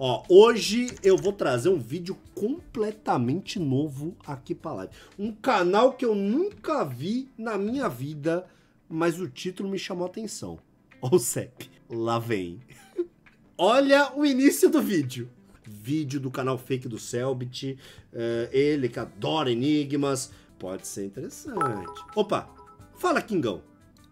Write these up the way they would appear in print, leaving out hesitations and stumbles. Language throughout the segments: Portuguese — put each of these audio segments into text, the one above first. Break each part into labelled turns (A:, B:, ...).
A: Ó, hoje eu vou trazer um vídeo completamente novo aqui pra live. Um canal que eu nunca vi na minha vida, mas o título me chamou a atenção. Ó o CEP, lá vem. Olha o início do vídeo. Vídeo do canal fake do Selbit, ele que adora enigmas, pode ser interessante. Opa, fala Kingão,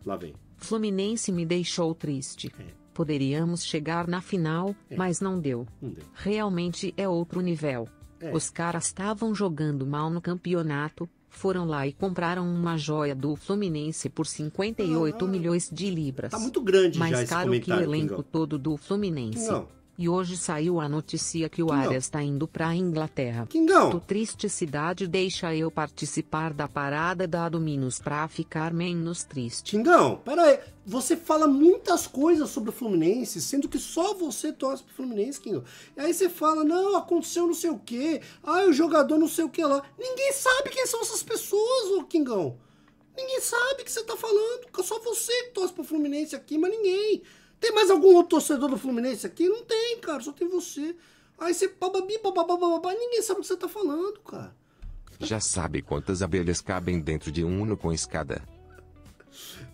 A: lá vem.
B: Fluminense me deixou triste. Poderíamos chegar na final, mas não deu. Realmente é outro nível. Os caras estavam jogando mal no campeonato, foram lá e compraram uma joia do Fluminense por 58 milhões de libras.
A: Tá muito grande
B: mais
A: já esse
B: caro que o
A: comentário,
B: elenco
A: Kingão.
B: todo do Fluminense.
A: Kingão.
B: E hoje saiu a notícia que o
A: Kingão.
B: Arias tá indo pra Inglaterra.
A: Kingão.
B: Tu triste cidade, deixa eu participar da parada da Dominos pra ficar menos triste.
A: Kingão, pera aí. Você fala muitas coisas sobre o Fluminense, sendo que só você torce pro Fluminense, Kingão. E aí você fala, não, aconteceu não sei o quê. Ah, o jogador não sei o que lá. Ninguém sabe quem são essas pessoas, ô Kingão. Ninguém sabe o que você tá falando. Só você que torce pro Fluminense aqui, mas ninguém. Tem mais algum outro torcedor do Fluminense aqui? Não tem, cara. Só tem você. Aí você bababi, bababababá, ninguém sabe o que você tá falando, cara.
C: Já sabe quantas abelhas cabem dentro de um Uno com escada?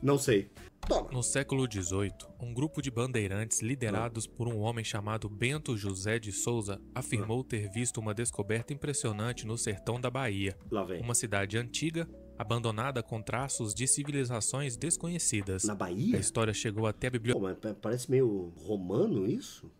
A: Não sei. Toma.
D: No século XVIII, um grupo de bandeirantes liderados por um homem chamado Bento José de Souza afirmou ter visto uma descoberta impressionante no sertão da Bahia,
A: Lá vem.
D: uma cidade antiga, abandonada com traços de civilizações desconhecidas.
A: Na
D: A
A: Bahia?
D: história chegou até a
A: Pô, mas parece meio romano isso?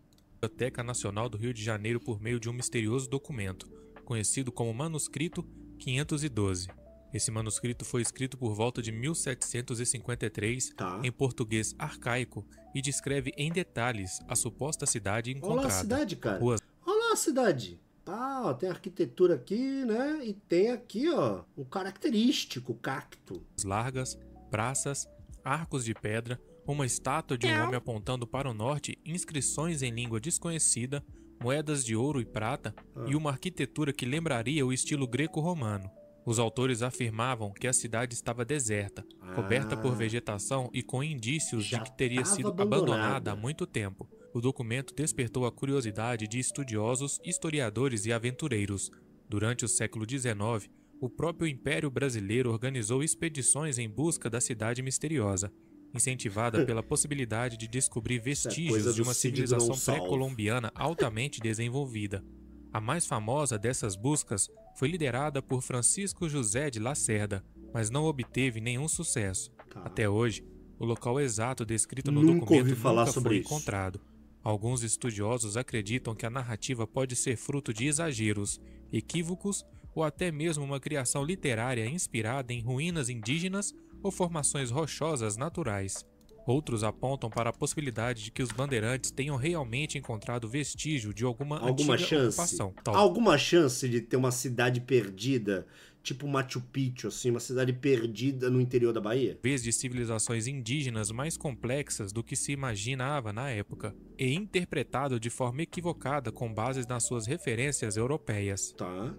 D: Biblioteca Nacional do Rio de Janeiro por meio de um misterioso documento, conhecido como Manuscrito 512. Esse manuscrito foi escrito por volta de 1753
A: Tá.
D: em português arcaico e descreve em detalhes a suposta cidade
A: Olha
D: encontrada.
A: lá a cidade, cara.
D: Ruas
A: Olha lá a cidade. Tá, ó, tem arquitetura aqui, né? E tem aqui, ó, um característico cacto.
D: largas, praças, arcos de pedra, uma estátua de um homem apontando para o norte, inscrições em língua desconhecida, moedas de ouro e prata e uma arquitetura que lembraria o estilo greco-romano. Os autores afirmavam que a cidade estava deserta, coberta por vegetação e com indícios
A: Já
D: de que teria
A: tava
D: sido abandonada há muito tempo. O documento despertou a curiosidade de estudiosos, historiadores e aventureiros. Durante o século XIX, o próprio Império Brasileiro organizou expedições em busca da cidade misteriosa, incentivada pela possibilidade de descobrir
A: coisa
D: vestígios de
A: do
D: uma
A: Cid
D: civilização
A: Gonçalves.
D: pré-colombiana altamente desenvolvida. A mais famosa dessas buscas foi liderada por Francisco José de Lacerda, mas não obteve nenhum sucesso.
A: Tá.
D: Até hoje, o local exato descrito no
A: Nunca
D: documento
A: ouvi falar
D: nunca
A: sobre
D: foi
A: isso.
D: encontrado. Alguns estudiosos acreditam que a narrativa pode ser fruto de exageros, equívocos ou até mesmo uma criação literária inspirada em ruínas indígenas ou formações rochosas naturais. Outros apontam para a possibilidade de que os bandeirantes tenham realmente encontrado vestígio de alguma
A: Alguma
D: antiga
A: chance?
D: ocupação.
A: Alguma chance de ter uma cidade perdida, tipo Machu Picchu, assim, uma cidade perdida no interior da Bahia?
D: Talvez de civilizações indígenas mais complexas do que se imaginava na época, e interpretado de forma equivocada com bases nas suas referências europeias.
A: Tá.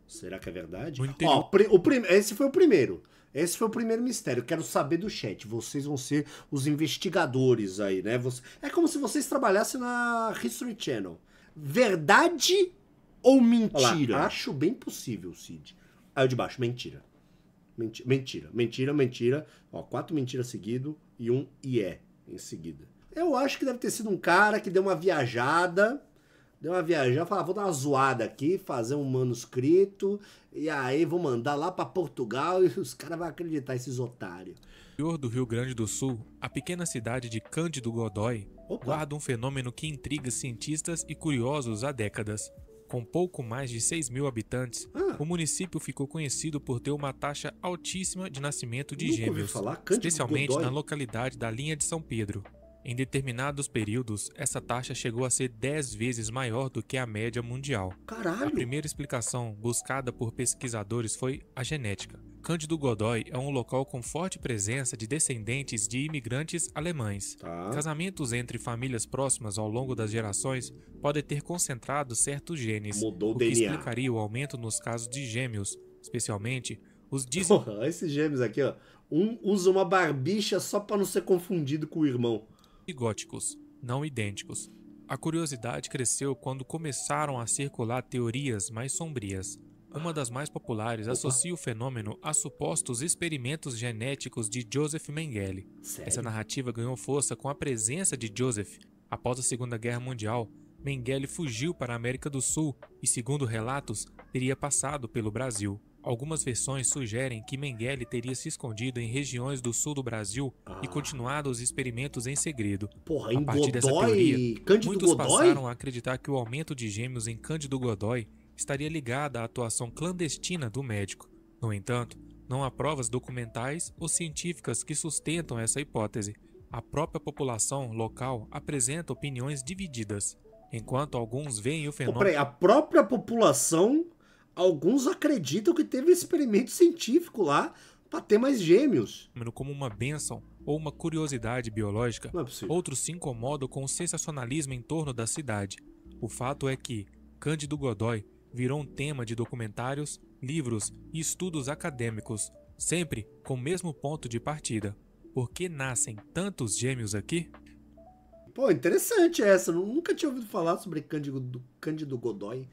A: Será que é verdade?
D: No interior-
A: Ó, esse foi o primeiro. Esse foi o primeiro mistério. Quero saber do chat. Vocês vão ser os investigadores aí, né? É como se vocês trabalhassem na History Channel. Verdade ou mentira? Olha lá, acho bem possível, Cid. Aí o de baixo, mentira. Mentira. Ó, 4 mentiras seguido e um ié em seguida. Eu acho que deve ter sido um cara que deu uma viajada. Falou, vou dar uma zoada aqui, fazer um manuscrito, e aí vou mandar lá pra Portugal e os caras vão acreditar, esses otários.
D: No interior do Rio Grande do Sul, a pequena cidade de Cândido Godói guarda um fenômeno que intriga cientistas e curiosos há décadas. Com pouco mais de 6 mil habitantes, o município ficou conhecido por ter uma taxa altíssima de nascimento de
A: Nunca ouvi
D: gêmeos,
A: falar. Cândido
D: especialmente
A: Godói?
D: na localidade da Linha de São Pedro. Em determinados períodos, essa taxa chegou a ser 10 vezes maior do que a média mundial. A
A: Caralho!
D: primeira explicação buscada por pesquisadores foi a genética. Cândido Godói é um local com forte presença de descendentes de imigrantes alemães.
A: Tá.
D: Casamentos entre famílias próximas ao longo das gerações podem ter concentrado certos genes,
A: Mudou o
D: o que
A: DNA.
D: explicaria o aumento nos casos de gêmeos, especialmente os
A: Porra, esses gêmeos aqui, ó. Um usa uma barbicha só pra não ser confundido com o irmão.
D: dizigóticos, não idênticos. A curiosidade cresceu quando começaram a circular teorias mais sombrias. Uma das mais populares associa o fenômeno a supostos experimentos genéticos de Joseph Mengele.
A: Sério?
D: Essa narrativa ganhou força com a presença de Joseph. Após a Segunda Guerra Mundial, Mengele fugiu para a América do Sul e, segundo relatos, teria passado pelo Brasil. Algumas versões sugerem que Mengele teria se escondido em regiões do sul do Brasil e continuado os experimentos em segredo.
A: Porra,
D: A
A: em
D: partir dessa
A: Godoy,
D: teoria,
A: Cândido
D: muitos
A: Godoy?
D: passaram a acreditar que o aumento de gêmeos em Cândido Godoy estaria ligado à atuação clandestina do médico. No entanto, não há provas documentais ou científicas que sustentam essa hipótese. A própria população local apresenta opiniões divididas. Enquanto alguns veem o
A: Pô,
D: fenômeno
A: peraí, a própria população, alguns acreditam que teve experimento científico lá pra ter mais gêmeos.
D: como uma bênção ou uma curiosidade biológica,
A: Não é possível.
D: outros se incomodam com o sensacionalismo em torno da cidade. O fato é que Cândido Godoy virou um tema de documentários, livros e estudos acadêmicos, sempre com o mesmo ponto de partida. Por que nascem tantos gêmeos aqui?
A: Pô, interessante essa. Nunca tinha ouvido falar sobre Cândido Godoy.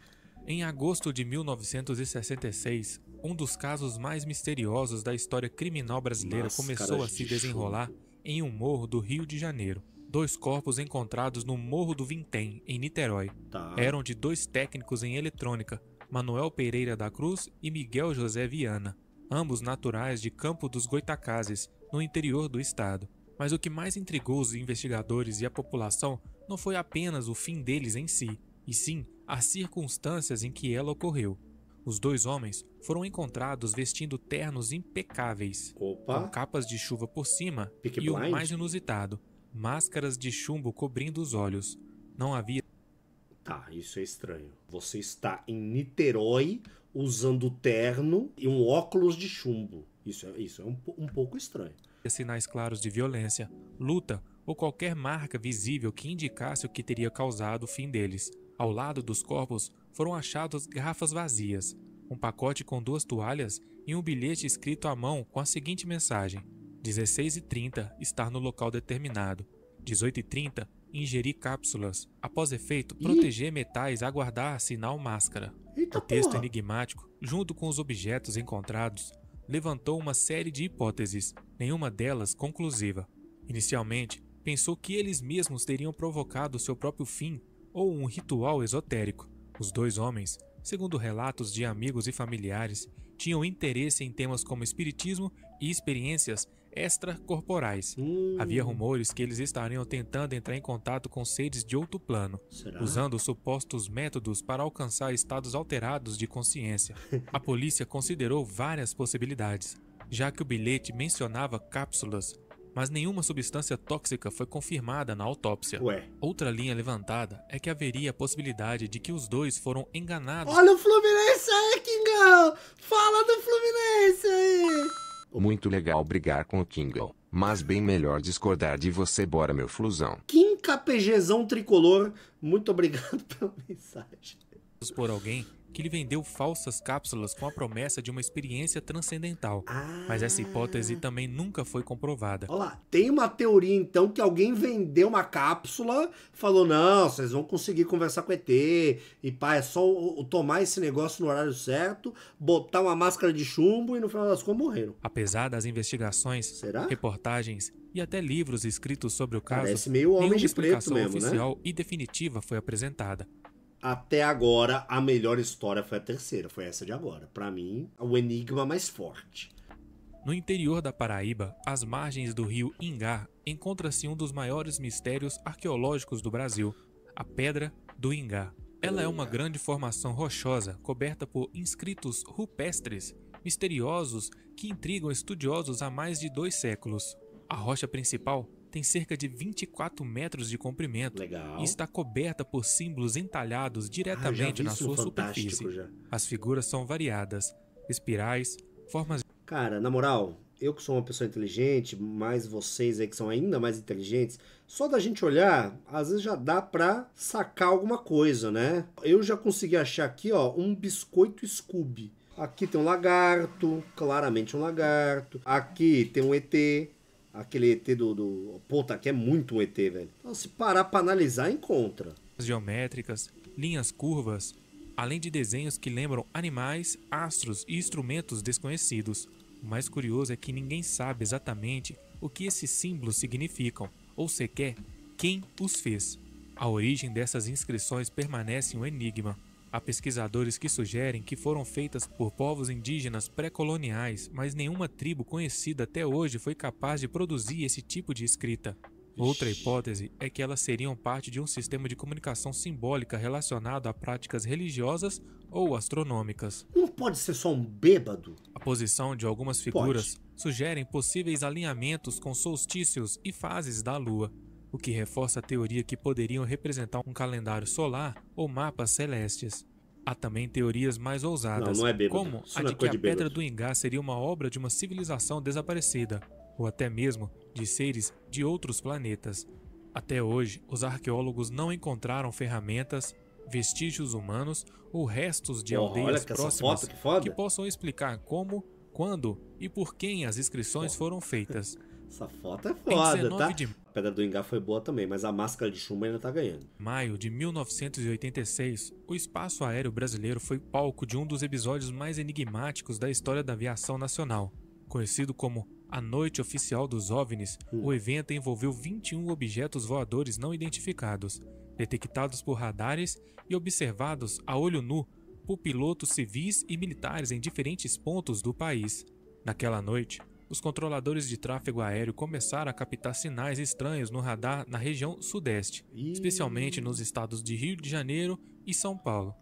D: Em agosto de 1966, um dos casos mais misteriosos da história criminal brasileira começou a se desenrolar em um morro do Rio de Janeiro. 2 corpos encontrados no Morro do Vintém, em Niterói. Eram de 2 técnicos em eletrônica, Manuel Pereira da Cruz e Miguel José Viana, ambos naturais de Campo dos Goitacazes, no interior do estado. Mas o que mais intrigou os investigadores e a população não foi apenas o fim deles em si, e sim as circunstâncias em que ela ocorreu. Os 2 homens foram encontrados vestindo ternos impecáveis, com capas de chuva por cima e o mais inusitado, máscaras de chumbo cobrindo os olhos. Não havia...
A: Tá, isso é estranho. Você está em Niterói usando terno e um óculos de chumbo. Isso é um pouco estranho.
D: sinais claros de violência, luta ou qualquer marca visível que indicasse o que teria causado o fim deles. Ao lado dos corpos foram achadas garrafas vazias, um pacote com 2 toalhas e um bilhete escrito à mão com a seguinte mensagem: 16h30, estar no local determinado. 18h30, ingerir cápsulas. Após efeito, proteger metais, aguardar sinal máscara.
A: Eita,
D: o texto
A: porra.
D: enigmático, junto com os objetos encontrados, levantou uma série de hipóteses, nenhuma delas conclusiva. Inicialmente, pensou que eles mesmos teriam provocado seu próprio fim ou um ritual esotérico. Os 2 homens, segundo relatos de amigos e familiares, tinham interesse em temas como espiritismo e experiências extracorporais. Havia rumores que eles estariam tentando entrar em contato com seres de outro plano, usando supostos métodos para alcançar estados alterados de consciência. A polícia considerou várias possibilidades, já que o bilhete mencionava cápsulas, mas nenhuma substância tóxica foi confirmada na autópsia. Outra linha levantada é que haveria a possibilidade de que os 2 foram enganados.
A: Olha o Fluminense aí, Kingão! Fala do Fluminense aí!
C: Muito legal brigar com o Kingão, mas bem melhor discordar de você, bora meu flusão.
A: Kim KPGzão tricolor, muito obrigado pela mensagem.
D: Por alguém que lhe vendeu falsas cápsulas com a promessa de uma experiência transcendental. Mas essa hipótese também nunca foi comprovada.
A: Olha lá, tem uma teoria então que alguém vendeu uma cápsula, falou, não, vocês vão conseguir conversar com ET, e pá, é só tomar esse negócio no horário certo, botar uma máscara de chumbo e no final das contas morreram.
D: Apesar das investigações, reportagens e até livros escritos sobre o caso,
A: parece meio Homem de Preto
D: explicação
A: mesmo,
D: oficial
A: né?
D: e definitiva foi apresentada.
A: Até agora, a melhor história foi a terceira, foi essa de agora. Pra mim, o enigma mais forte.
D: No interior da Paraíba, às margens do rio Ingá, encontra-se um dos maiores mistérios arqueológicos do Brasil, a Pedra do Ingá. Ela é uma grande formação rochosa, coberta por inscritos rupestres, misteriosos que intrigam estudiosos há mais de 2 séculos. A rocha principal tem cerca de 24 metros de comprimento e está coberta por símbolos entalhados diretamente na sua superfície. As figuras são variadas, espirais, formas...
A: Cara, na moral, eu que sou uma pessoa inteligente, mas vocês aí que são ainda mais inteligentes, só da gente olhar, às vezes já dá pra sacar alguma coisa, né? Eu já consegui achar aqui, ó, um biscoito Scooby. Aqui tem um lagarto, claramente um lagarto. Aqui tem um ET. Aquele ET do... Puta, aqui é muito um ET, velho. Então, se parar pra analisar, encontra.
D: geométricas, linhas curvas, além de desenhos que lembram animais, astros e instrumentos desconhecidos. O mais curioso é que ninguém sabe exatamente o que esses símbolos significam, ou sequer quem os fez. A origem dessas inscrições permanece um enigma. Há pesquisadores que sugerem que foram feitas por povos indígenas pré-coloniais, mas nenhuma tribo conhecida até hoje foi capaz de produzir esse tipo de escrita. Outra hipótese é que elas seriam parte de um sistema de comunicação simbólica relacionado a práticas religiosas ou astronômicas.
A: Não pode ser só um bêbado?
D: A posição de algumas figuras sugerem possíveis alinhamentos com solstícios e fases da Lua, o que reforça a teoria que poderiam representar um calendário solar ou mapas celestes. Há também teorias mais ousadas, como a de que a Pedra do Ingá seria uma obra de uma civilização desaparecida, ou até mesmo de seres de outros planetas. Até hoje, os arqueólogos não encontraram ferramentas, vestígios humanos ou restos de aldeias próximas que possam explicar como, quando e por quem as inscrições foram feitas.
A: Essa foto é foda, tá? A Pedra do Ingá foi boa também, mas a máscara de chumbo ainda tá ganhando.
D: Em maio de 1986, o espaço aéreo brasileiro foi palco de um dos episódios mais enigmáticos da história da aviação nacional. Conhecido como a Noite Oficial dos OVNIs, o evento envolveu 21 objetos voadores não identificados, detectados por radares e observados a olho nu por pilotos civis e militares em diferentes pontos do país. Naquela noite, os controladores de tráfego aéreo começaram a captar sinais estranhos no radar na região sudeste, especialmente nos estados de Rio de Janeiro e São Paulo.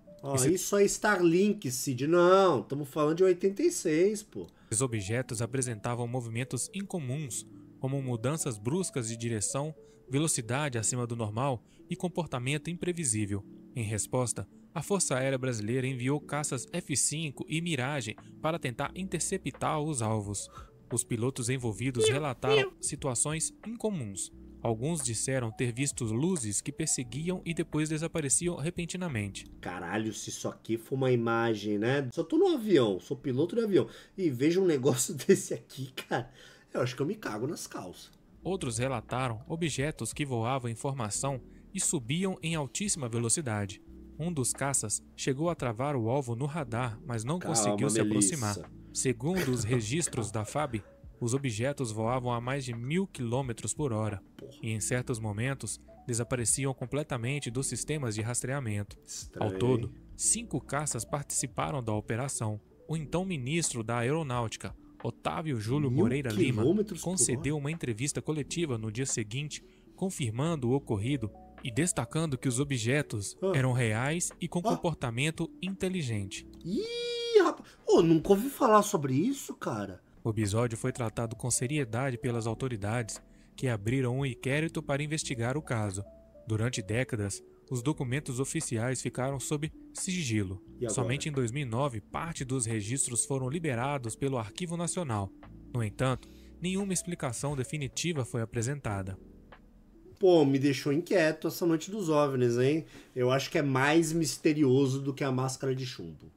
A: Isso é Starlink, Cid. Não, estamos falando de 86, pô.
D: Os objetos apresentavam movimentos incomuns, como mudanças bruscas de direção, velocidade acima do normal e comportamento imprevisível. Em resposta, a Força Aérea Brasileira enviou caças F-5 e Mirage para tentar interceptar os alvos. Os pilotos envolvidos relataram situações incomuns. Alguns disseram ter visto luzes que perseguiam e depois desapareciam repentinamente.
A: Caralho, se isso aqui for uma imagem, né? Só tô no avião, sou piloto de avião e vejo um negócio desse aqui, cara, eu acho que eu me cago nas calças.
D: Outros relataram objetos que voavam em formação e subiam em altíssima velocidade. Um dos caças chegou a travar o alvo no radar, mas não conseguiu se aproximar. Segundo os registros da FAB, os objetos voavam a mais de 1000 km por hora e em certos momentos desapareciam completamente dos sistemas de rastreamento.
A: Estranho.
D: Ao todo, 5 caças participaram da operação. O então ministro da Aeronáutica, Otávio Júlio Moreira Lima, concedeu uma entrevista coletiva no dia seguinte, confirmando o ocorrido e destacando que os objetos eram reais e com comportamento inteligente.
A: Ih, rapaz, nunca ouvi falar sobre isso, cara.
D: O episódio foi tratado com seriedade pelas autoridades, que abriram um inquérito para investigar o caso. Durante décadas, os documentos oficiais ficaram sob sigilo. Somente em 2009, parte dos registros foram liberados pelo Arquivo Nacional. No entanto, nenhuma explicação definitiva foi apresentada.
A: Pô, me deixou inquieto essa noite dos OVNIs, hein? Eu acho que é mais misterioso do que a máscara de chumbo.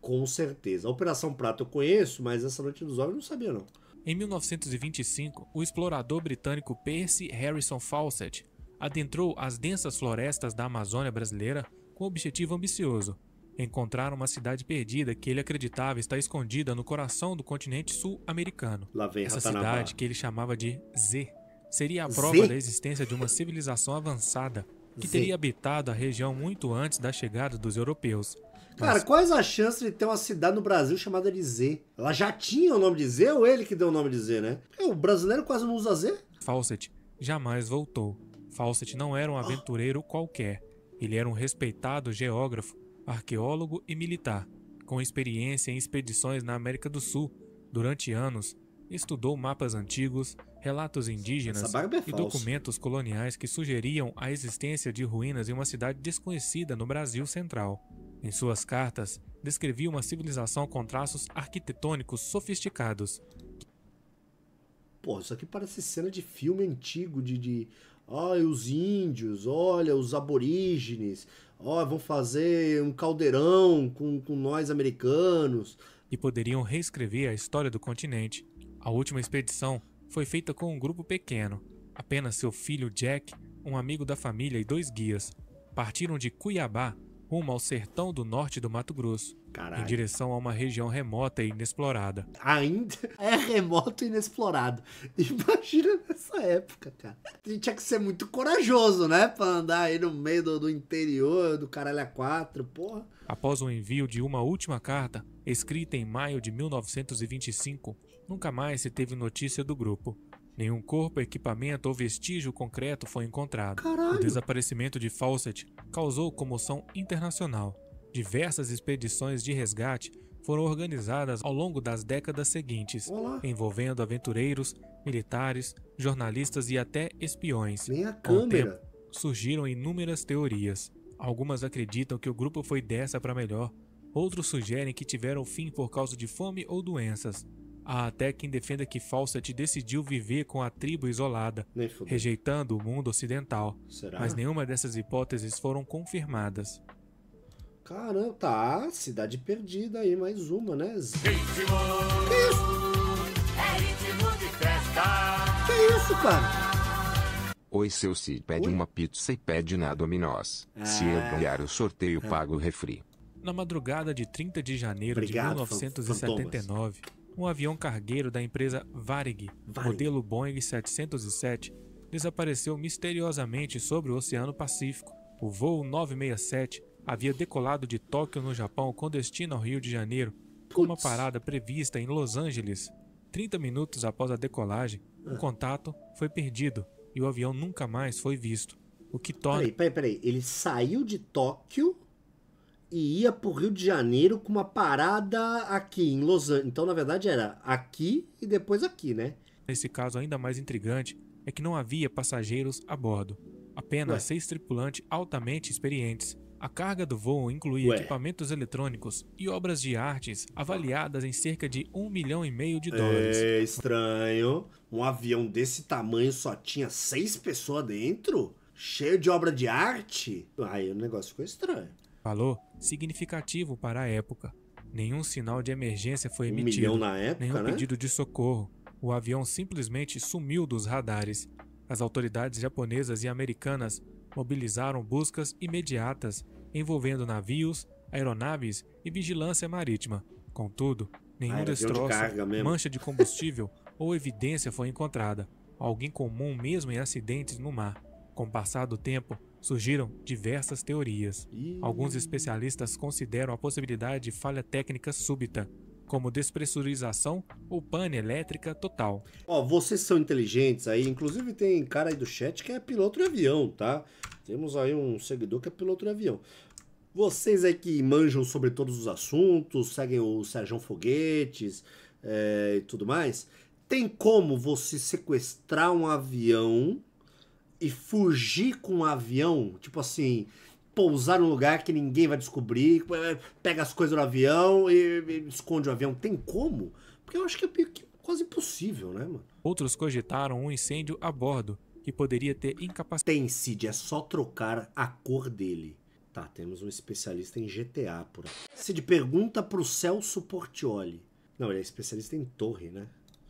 A: Com certeza. A Operação Prato eu conheço, mas essa noite dos OVNIs eu não sabia, não.
D: Em 1925, o explorador britânico Percy Harrison Fawcett adentrou as densas florestas da Amazônia brasileira com um objetivo ambicioso: encontrar uma cidade perdida que ele acreditava estar escondida no coração do continente sul-americano. Essa cidade, que ele chamava de Z, seria a prova da existência de uma civilização avançada que teria habitado a região muito antes da chegada dos europeus.
A: Cara, quais as chances de ter uma cidade no Brasil chamada de Z? Ela já tinha o nome de Z ou ele que deu o nome de Z, né? Porque o brasileiro quase não usa Z.
D: Fawcett jamais voltou. Fawcett não era um aventureiro qualquer. Ele era um respeitado geógrafo, arqueólogo e militar, com experiência em expedições na América do Sul. Durante anos, estudou mapas antigos, relatos indígenas e documentos coloniais que sugeriam a existência de ruínas em uma cidade desconhecida no Brasil Central. Em suas cartas, descrevia uma civilização com traços arquitetônicos sofisticados.
A: Pô, isso aqui parece cena de filme antigo os índios, olha, os aborígenes, vão fazer um caldeirão com nós americanos.
D: E poderiam reescrever a história do continente. A última expedição foi feita com um grupo pequeno, apenas seu filho Jack, um amigo da família e 2 guias. partiram de Cuiabá rumo ao sertão do norte do Mato Grosso, em direção a uma região remota e inexplorada.
A: Ainda é remoto e inexplorado. Imagina nessa época, cara. A gente tinha que ser muito corajoso, né? Pra andar aí no meio do interior, do caralho a quatro, porra.
D: Após o envio de uma última carta, escrita em maio de 1925, nunca mais se teve notícia do grupo. Nenhum corpo, equipamento ou vestígio concreto foi encontrado.
A: Caralho.
D: O desaparecimento de Fawcett causou comoção internacional. Diversas expedições de resgate foram organizadas ao longo das décadas seguintes, envolvendo aventureiros, militares, jornalistas e até espiões.
A: Nem a
D: Com o
A: câmera.
D: tempo, surgiram inúmeras teorias. Algumas acreditam que o grupo foi dessa para melhor, outros sugerem que tiveram fim por causa de fome ou doenças. Há até quem defenda que Fawcett decidiu viver com a tribo isolada, rejeitando o mundo ocidental.
A: Será?
D: Mas nenhuma dessas hipóteses foram confirmadas.
A: Caramba, tá. Cidade Perdida aí, mais uma, né?
E: Ritmo, é ritmo de festa.
A: Que isso, cara?
C: Oi, seu Cid, pede uma pizza e pede na Domino's. Se eu ganhar o sorteio, pago o refri.
D: Na madrugada de 30 de janeiro de
A: Obrigado,
D: 1979, um avião cargueiro da empresa Varig, modelo Boeing 707, desapareceu misteriosamente sobre o Oceano Pacífico. O voo 967 havia decolado de Tóquio, no Japão, com destino ao Rio de Janeiro, com uma parada prevista em Los Angeles. 30 minutos após a decolagem, o contato foi perdido e o avião nunca mais foi visto. O que torna...
A: Peraí. Ele saiu de Tóquio e ia pro Rio de Janeiro com uma parada aqui em Los Angeles. Então, na verdade, era aqui e depois aqui, né?
D: Nesse caso ainda mais intrigante é que não havia passageiros a bordo. Apenas 6 tripulantes altamente experientes. A carga do voo incluía equipamentos eletrônicos e obras de artes avaliadas em cerca de $1,5 milhão de dólares.
A: É estranho. Um avião desse tamanho só tinha 6 pessoas dentro? Cheio de obra de arte? Aí o negócio ficou estranho.
D: Valor significativo para a época. Nenhum sinal de emergência foi emitido.
A: 1 milhão na época,
D: nenhum
A: né?
D: pedido de socorro. O avião simplesmente sumiu dos radares. As autoridades japonesas e americanas mobilizaram buscas imediatas, envolvendo navios, aeronaves e vigilância marítima. Contudo, nenhum destroço, mancha de combustível ou evidência foi encontrada. Alguém comum mesmo em acidentes no mar. Com o passar do tempo, surgiram diversas teorias. Alguns especialistas consideram a possibilidade de falha técnica súbita, como despressurização ou pane elétrica total.
A: Vocês são inteligentes aí, inclusive tem cara aí do chat que é piloto de avião, tá? Temos aí um seguidor que é piloto de avião. Vocês aí que manjam sobre todos os assuntos, seguem o Sérgio Foguetes e tudo mais, tem como você sequestrar um avião e fugir com um avião, tipo assim, pousar num lugar que ninguém vai descobrir, pega as coisas do avião e esconde o avião? Tem como? Porque eu acho que é quase impossível, né, mano?
D: Outros cogitaram um incêndio a bordo, que poderia ter incapacitado...
A: Tem, Cid, é só trocar a cor dele. Tá, temos um especialista em GTA por aqui. Cid, pergunta pro Celso Portioli. Não, ele é especialista em torre, né?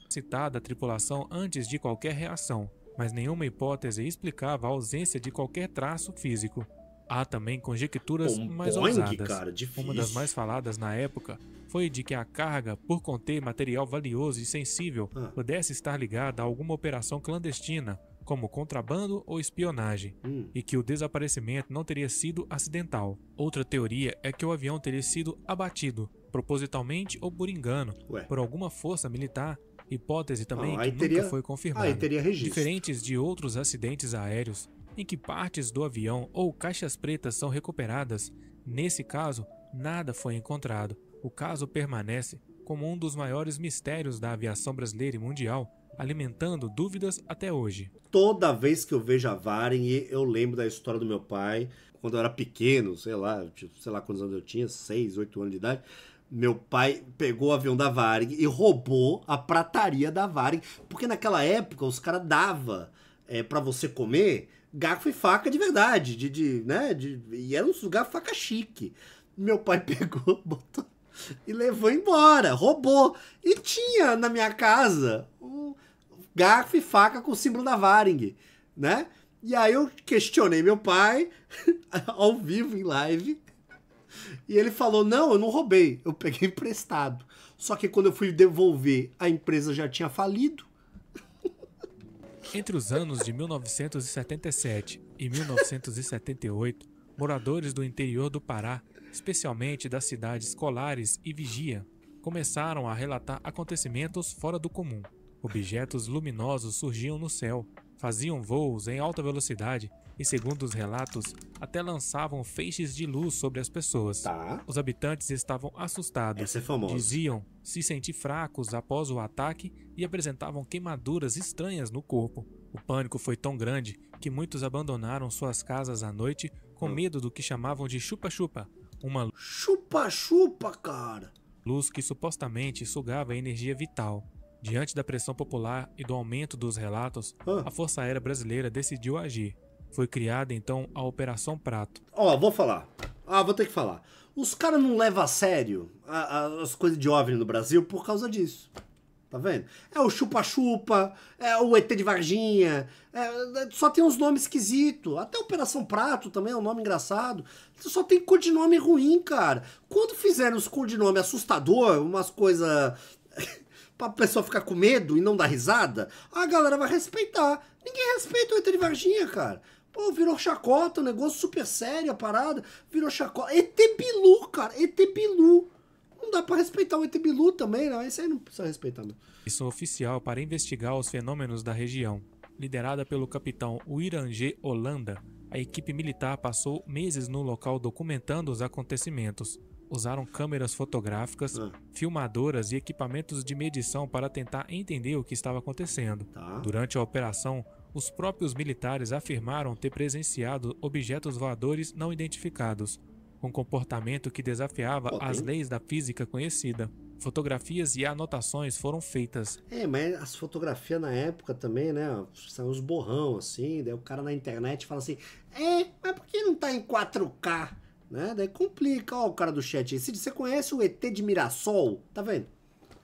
D: Citada a tripulação antes de qualquer reação, mas nenhuma hipótese explicava a ausência de qualquer traço físico. Há também conjecturas mais ousadas.
A: Cara,
D: uma das mais faladas na época foi de que a carga, por conter material valioso e sensível, pudesse estar ligada a alguma operação clandestina, como contrabando ou espionagem, e que o desaparecimento não teria sido acidental. Outra teoria é que o avião teria sido abatido, propositalmente ou por engano, por alguma força militar, hipótese também que nunca foi confirmada.
A: Aí teria registro.
D: Diferentes de outros acidentes aéreos, em que partes do avião ou caixas pretas são recuperadas, nesse caso, nada foi encontrado. O caso permanece como um dos maiores mistérios da aviação brasileira e mundial, alimentando dúvidas até hoje.
A: Toda vez que eu vejo a Varig, eu lembro da história do meu pai. Quando eu era pequeno, sei lá quantos anos eu tinha, 6, 8 anos de idade, meu pai pegou o avião da Varig e roubou a prataria da Varig, porque naquela época os caras davam pra você comer garfo e faca de verdade, e era um garfo e faca chique. Meu pai pegou, botou e levou embora, roubou. E tinha na minha casa um garfo e faca com o símbolo da Varig, né? E aí eu questionei meu pai, ao vivo, em live, e ele falou, não, eu não roubei, eu peguei emprestado. Só que quando eu fui devolver, a empresa já tinha falido.
D: Entre os anos de 1977 e 1978, moradores do interior do Pará, especialmente das cidades Colares e Vigia, começaram a relatar acontecimentos fora do comum. Objetos luminosos surgiam no céu, faziam voos em alta velocidade e, segundo os relatos, até lançavam feixes de luz sobre as pessoas.
A: Tá.
D: Os habitantes estavam assustados.
A: Essa é famosa.
D: Diziam se sentir fracos após o ataque e apresentavam queimaduras estranhas no corpo. O pânico foi tão grande que muitos abandonaram suas casas à noite com medo do que chamavam de chupa-chupa, uma
A: Chupa-chupa, cara.
D: luz que supostamente sugava energia vital. Diante da pressão popular e do aumento dos relatos, a Força Aérea Brasileira decidiu agir. Foi criada então a Operação Prato.
A: Ó, vou falar. Vou ter que falar. Os caras não levam a sério as coisas de OVNI no Brasil por causa disso. Tá vendo? É o chupa-chupa, é o ET de Varginha, só tem uns nomes esquisitos. Até Operação Prato também é um nome engraçado. Só tem codinome ruim, cara. Quando fizeram os codinomes assustador, umas coisas pra pessoa ficar com medo e não dar risada, a galera vai respeitar. Ninguém respeita o ET de Varginha, cara. Pô, virou chacota, um negócio super sério, a parada. Virou chacota. ET Bilu, cara. ET Bilu. Não dá pra respeitar o ET Bilu também, não. Esse aí não precisa respeitar, não.
D: Missão oficial para investigar os fenômenos da região. Liderada pelo capitão Uirangê Holanda, a equipe militar passou meses no local documentando os acontecimentos. Usaram câmeras fotográficas, filmadoras e equipamentos de medição para tentar entender o que estava acontecendo. Durante a operação, os próprios militares afirmaram ter presenciado objetos voadores não identificados, um comportamento que desafiava as leis da física conhecida. Fotografias e anotações foram feitas.
A: Mas as fotografias na época também, né? São uns borrão assim, daí o cara na internet fala assim, mas por que não tá em 4K? Né? Daí complica, ó, o cara do chat aí. Se você conhece o ET de Mirassol, tá vendo?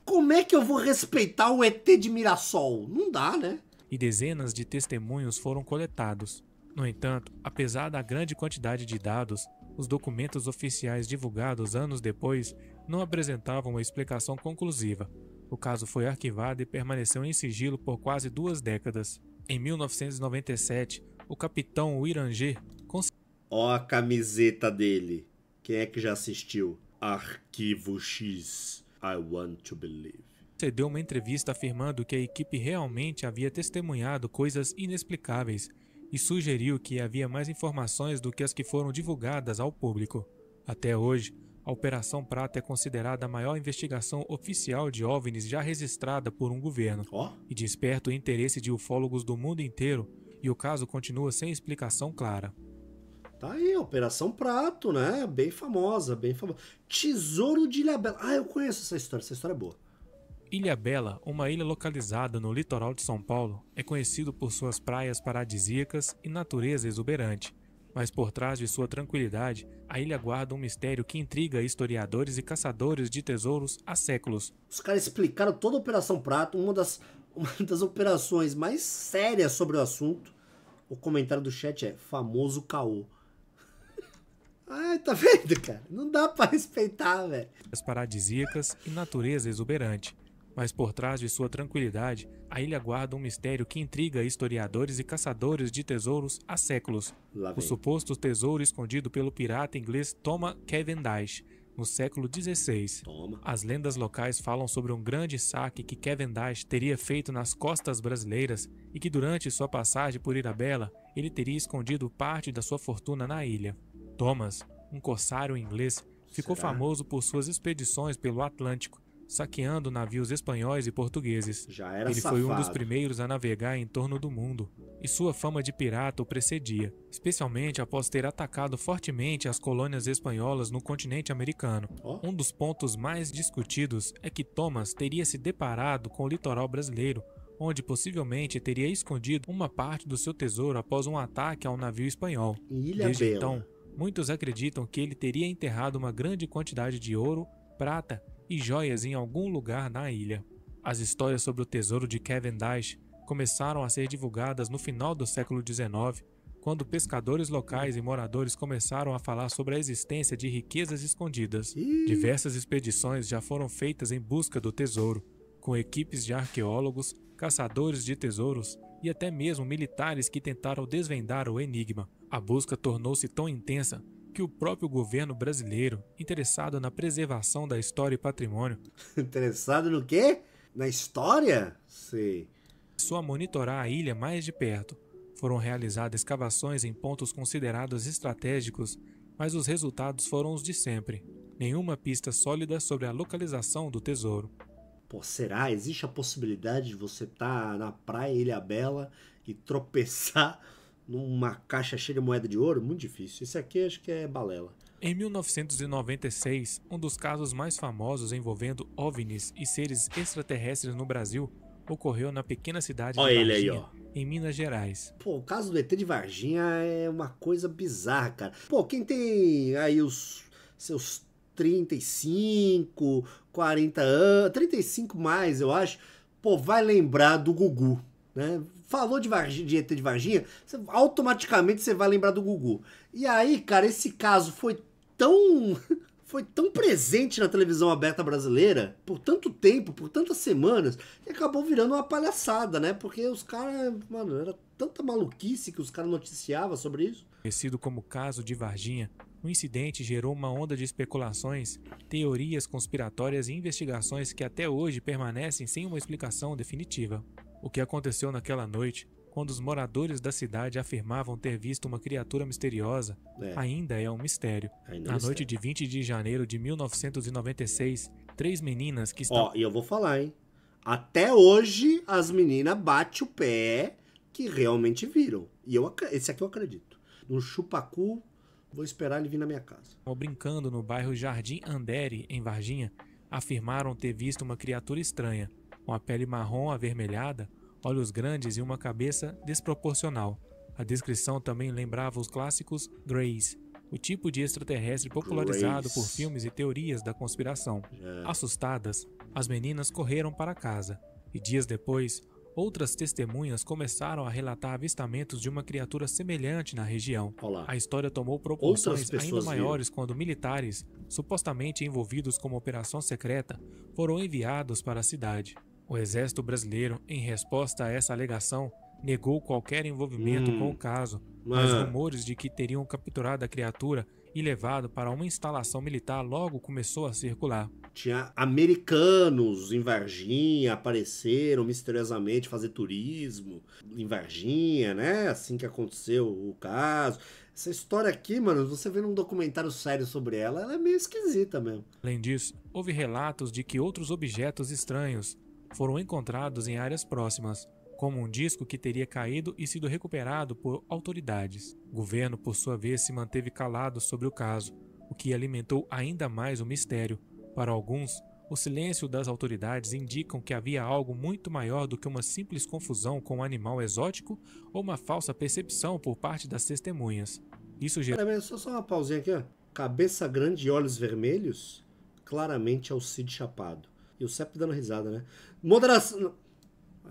A: Como é que eu vou respeitar o ET de Mirassol? Não dá, né?
D: E dezenas de testemunhos foram coletados. No entanto, apesar da grande quantidade de dados, os documentos oficiais divulgados anos depois não apresentavam uma explicação conclusiva. O caso foi arquivado e permaneceu em sigilo por quase 2 décadas. Em 1997, o capitão Uirangê
A: Ó a camiseta dele. Quem é que já assistiu? Arquivo X. I want to believe.
D: concedeu uma entrevista afirmando que a equipe realmente havia testemunhado coisas inexplicáveis e sugeriu que havia mais informações do que as que foram divulgadas ao público. Até hoje, a Operação Prato é considerada a maior investigação oficial de OVNIs já registrada por um governo e desperta o interesse de ufólogos do mundo inteiro, e o caso continua sem explicação clara.
A: Tá aí, Operação Prato, né? Bem famosa, bem famosa. Tesouro de Ilhabela. Eu conheço essa história é boa.
D: Ilhabela, uma ilha localizada no litoral de São Paulo, é conhecido por suas praias paradisíacas e natureza exuberante. Mas por trás de sua tranquilidade, a ilha guarda um mistério que intriga historiadores e caçadores de tesouros há séculos.
A: Os caras explicaram toda a Operação Prato, uma das operações mais sérias sobre o assunto. O comentário do chat é famoso caô. Tá vendo, cara? Não dá pra respeitar, velho.
D: As paradisíacas e natureza exuberante. Mas por trás de sua tranquilidade, a ilha guarda um mistério que intriga historiadores e caçadores de tesouros há séculos. O suposto tesouro escondido pelo pirata inglês Thomas Cavendish, no século XVI. As lendas locais falam sobre um grande saque que Cavendish teria feito nas costas brasileiras e que durante sua passagem por Ilhabela, ele teria escondido parte da sua fortuna na ilha. Thomas, um corsário inglês, ficou famoso por suas expedições pelo Atlântico, saqueando navios espanhóis e portugueses. Ele foi um dos primeiros a navegar em torno do mundo, e sua fama de pirata o precedia, especialmente após ter atacado fortemente as colônias espanholas no continente americano. Um dos pontos mais discutidos é que Thomas teria se deparado com o litoral brasileiro, onde possivelmente teria escondido uma parte do seu tesouro após um ataque a um navio espanhol. Desde então, muitos acreditam que ele teria enterrado uma grande quantidade de ouro, prata e joias em algum lugar na ilha. As histórias sobre o tesouro de Cavendish começaram a ser divulgadas no final do século XIX, quando pescadores locais e moradores começaram a falar sobre a existência de riquezas escondidas. Diversas expedições já foram feitas em busca do tesouro, com equipes de arqueólogos, caçadores de tesouros e até mesmo militares que tentaram desvendar o enigma. A busca tornou-se tão intensa que o próprio governo brasileiro, interessado na preservação da história e patrimônio,
A: Interessado no quê? Na história? Sei.
D: começou a monitorar a ilha mais de perto. Foram realizadas escavações em pontos considerados estratégicos, mas os resultados foram os de sempre. Nenhuma pista sólida sobre a localização do tesouro.
A: Pô, será? Existe a possibilidade de você estar na praia Ilhabela e tropeçar numa caixa cheia de moeda de ouro? Muito difícil. Esse aqui acho que é balela.
D: Em 1996, um dos casos mais famosos envolvendo OVNIs e seres extraterrestres no Brasil ocorreu na pequena cidade de
A: Olha ele
D: Varginha,
A: aí, ó.
D: em Minas Gerais.
A: Pô, o caso do ET de Varginha é uma coisa bizarra, cara. Pô, quem tem aí os seus 35, 40 anos, 35 mais, eu acho, pô, vai lembrar do Gugu, né? Falou de ET de Varginha, automaticamente você vai lembrar do Gugu. E aí, cara, esse caso foi tão presente na televisão aberta brasileira, por tanto tempo, por tantas semanas, que acabou virando uma palhaçada, né? Porque os caras, mano, era tanta maluquice que os caras noticiavam sobre isso.
D: Conhecido como caso de Varginha, o incidente gerou uma onda de especulações, teorias conspiratórias e investigações que até hoje permanecem sem uma explicação definitiva. O que aconteceu naquela noite, quando os moradores da cidade afirmavam ter visto uma criatura misteriosa, ainda é um mistério. Na noite de 20 de janeiro de 1996, 3 meninas que estavam...
A: Ó, e eu vou falar, hein? Até hoje, as meninas batem o pé que realmente viram. E esse aqui eu acredito. No chupacu, vou esperar ele vir na minha casa.
D: Brincando no bairro Jardim Andere, em Varginha, afirmaram ter visto uma criatura estranha, com a pele marrom avermelhada, olhos grandes e uma cabeça desproporcional. A descrição também lembrava os clássicos Greys, o tipo de extraterrestre popularizado por filmes e teorias da conspiração. Assustadas, as meninas correram para casa, e dias depois, outras testemunhas começaram a relatar avistamentos de uma criatura semelhante na região.
A: Olá.
D: A história tomou proporções ainda maiores quando militares, supostamente envolvidos com uma operação secreta, foram enviados para a cidade. O exército brasileiro, em resposta a essa alegação, negou qualquer envolvimento com o caso, mas rumores de que teriam capturado a criatura e levado para uma instalação militar logo começou a circular.
A: Tinha americanos em Varginha, apareceram misteriosamente fazer turismo em Varginha, né? Assim que aconteceu o caso. Essa história aqui, mano, você vê num documentário sério sobre ela é meio esquisita mesmo.
D: Além disso, houve relatos de que outros objetos estranhos foram encontrados em áreas próximas, como um disco que teria caído e sido recuperado por autoridades. O governo, por sua vez, se manteve calado sobre o caso, o que alimentou ainda mais o mistério. Para alguns, o silêncio das autoridades indicam que havia algo muito maior do que uma simples confusão com um animal exótico ou uma falsa percepção por parte das testemunhas. Isso gerou...
A: Peraí, só uma pausinha aqui, ó. Cabeça grande e olhos vermelhos? Claramente é o Cid Chapado. E o Sepp dando risada, né? Moderação...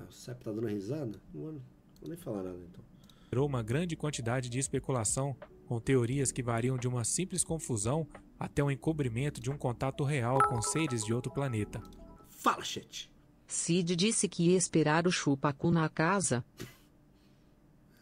A: o Sepp tá dando risada? Não vou nem falar nada, então.
D: Gerou uma grande quantidade de especulação, com teorias que variam de uma simples confusão até o encobrimento de um contato real com seres de outro planeta.
A: Fala, chat.
B: Cid disse que ia esperar o chupacu na casa.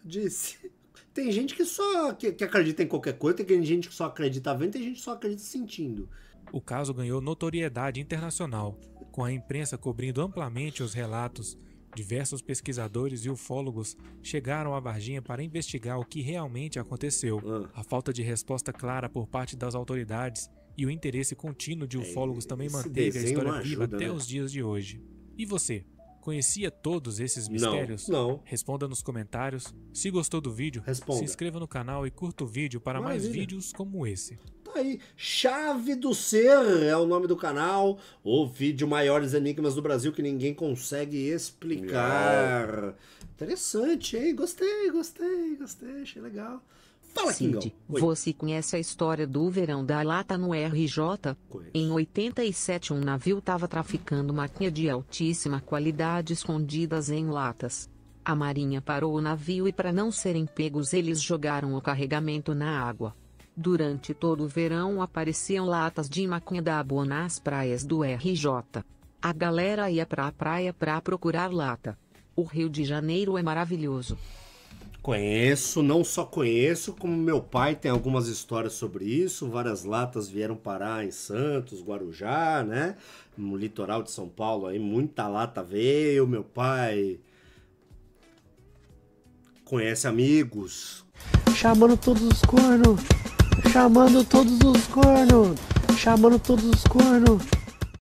A: Disse. Tem gente que só que acredita em qualquer coisa, tem gente que só acredita vendo, tem gente que só acredita sentindo.
D: O caso ganhou notoriedade internacional, com a imprensa cobrindo amplamente os relatos. Diversos pesquisadores e ufólogos chegaram a Varginha para investigar o que realmente aconteceu. A falta de resposta clara por parte das autoridades e o interesse contínuo de ufólogos também manteve a história viva até os dias de hoje. E você? Conhecia todos esses mistérios?
A: Não.
D: Responda nos comentários. Se gostou do vídeo, se inscreva no canal e curta o vídeo para mais vídeos como esse.
A: Tá aí, Chave do Ser é o nome do canal, o vídeo Maiores Enigmas do Brasil que ninguém consegue explicar. Interessante, hein? Gostei, achei legal. Fala, Kingão.
B: Cid, você conhece a história do verão da lata no RJ?
A: Conheço.
B: Em 87 um navio estava traficando maquinha de altíssima qualidade escondidas em latas. A marinha parou o navio e para não serem pegos eles jogaram o carregamento na água. Durante todo o verão apareciam latas de maconha da Boa nas praias do RJ. A galera ia pra praia pra procurar lata. O Rio de Janeiro é maravilhoso.
A: Conheço, não só conheço, como meu pai tem algumas histórias sobre isso. Várias latas vieram parar em Santos, Guarujá, né? No litoral de São Paulo aí, muita lata veio. Meu pai conhece amigos.
F: Chamando todos os cornos. Chamando todos os cornos. Chamando todos os cornos.